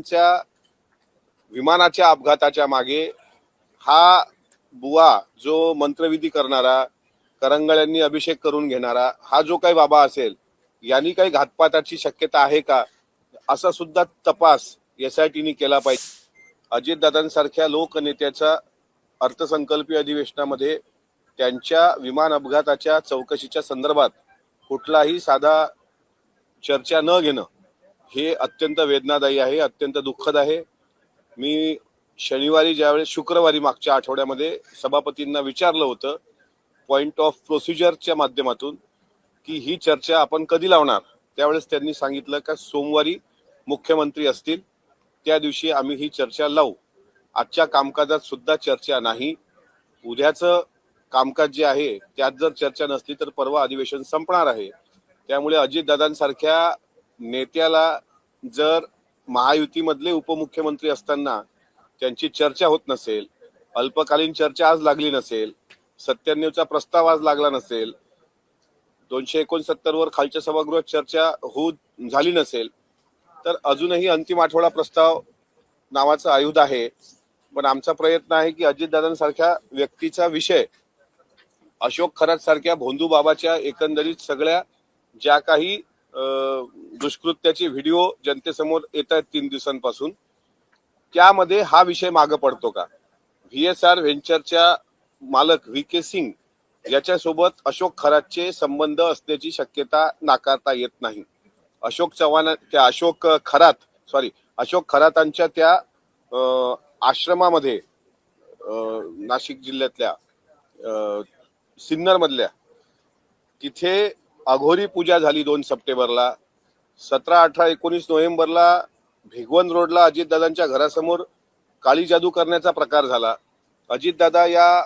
दादांच्या विमानाच्या अपघाताच्या मागे हा बुवा जो मंत्रविधी करणारा, करंगळ्यांनी अभिषेक करून घेणारा हा जो काही बाबा असेल, यांनी काही घातपाताची शक्यता आहे का, असा सुद्धा तपास एसआयटीने केला पाहिजे. अजितदादांसारख्या लोकनेत्याचा अर्थसंकल्पीय अधिवेशनामध्ये त्यांच्या विमान अपघाताच्या चौकशीच्या संदर्भात कुठलाही साधा चर्चा न घेणं हे अत्यंत वेदनादायी आहे, अत्यंत दुःखद आहे. मी शुक्रवारी मागच्या आठवड्यामध्ये सभापतींना विचारलं होतं पॉइंट ऑफ प्रोसिजरच्या माध्यमातून की ही चर्चा आपण कधी लावणार. त्यावेळेस त्यांनी सांगितलं का सोमवारी मुख्यमंत्री असतील त्या दिवशी आम्ही ही चर्चा लावू. आजच्या कामकाजात सुद्धा चर्चा नाही. उद्याचं कामकाज जे आहे त्यात जर चर्चा नसली तर परवा अधिवेशन संपणार आहे. त्यामुळे अजितदादांसारख्या नेत्याला जर महायुतीमधले उपमुख्यमंत्री असताना त्यांची चर्चा होत नसेल, अल्पकालीन चर्चा आज लागली नसेल, 97चा प्रस्ताव आज लागला नसेल, 269 वर खालच्या सभागृहात चर्चा झाली नसेल, तर अजूनही अंतिम आठवडा प्रस्ताव नावाचं आयुध आहे. पण आमचा प्रयत्न आहे की अजितदादांसारख्या व्यक्तीचा विषय, अशोक खरात सारख्या भोंदू बाबाच्या एकंदरीत सगळ्या ज्या काही दुष्कृत्याचे व्हिडिओ जनतेसमोर येत आहेत 3 दिवसांपासून, त्यामध्ये हा विषय मागे पडतो का. VSR व्हेंचरच्या मालक VK सिंग याच्यासोबत अशोक खरातचे संबंध असण्याची शक्यता नाकारता येत नाही. अशोक खरातांच्या त्या आश्रमामध्ये नाशिक जिल्ह्यातल्या सिन्नर मधल्या तिथे अघोरी पूजा झाली 2 सप्टेंबरला. 17, 18, 19 नोव्हेंबरला भिगवण रोडला अजितदादांच्या घरासमोर काळी जादू करण्याचा प्रकार झाला. अजितदादा या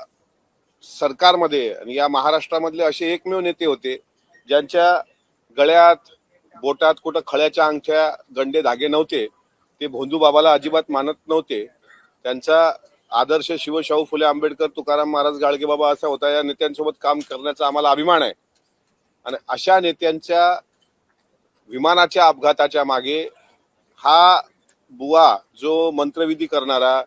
सरकारमध्ये आणि या महाराष्ट्रामधले असे एकमेव नेते होते ज्यांच्या गळ्यात बोटात कुठं खळ्याच्या अंगठ्या गंडे धागे नव्हते. ते भोंदू बाबाला अजिबात मानत नव्हते. त्यांचा आदर्श शिवशाहू फुले आंबेडकर, तुकाराम महाराज, गाडगे बाबा असा होता. या नेत्यांसोबत काम करण्याचा आम्हाला अभिमान आहे. आणि अशा नेत्यांच्या विमानाच्या अपघाताच्या मागे हा बुवा जो मंत्रविधी करणारा,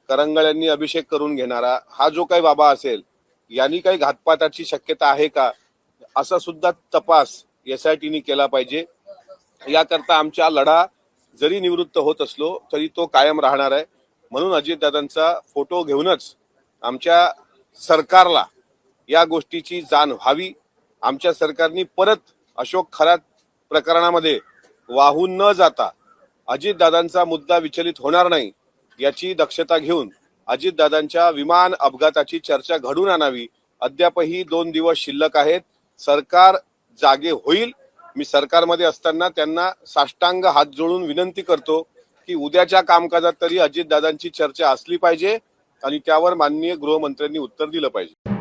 करंगळ्यांनी अभिषेक करून घेणारा हा जो काही बाबा असेल, यांनी काही घातपाताची शक्यता आहे का, असा सुद्धा तपास एसआयटीने केला पाहिजे. याकरता आमचा लढा जरी निवृत्त होत असलो तरी तो कायम राहणार आहे. म्हणून अजितदादांचा फोटो घेऊनच आमच्या सरकारला या गोष्टीची जाण व्हावी. आमच्या सरकारने परत अशोक खरात प्रकरणामध्ये वाहून न जाता अजितदादांचा मुद्दा विचलित होणार नाही याची दक्षता घेऊन अजितदादांच्या विमान अपघाताची चर्चा घडून आणावी. अद्यापही 2 दिवस शिल्लक आहेत. सरकार जागे होईल. मी सरकारमध्ये असताना त्यांना साष्टांग हात जोडून विनंती करतो की उद्याच्या कामकाजात तरी अजितदादांची चर्चा असली पाहिजे आणि त्यावर माननीय गृहमंत्र्यांनी उत्तर दिलं पाहिजे.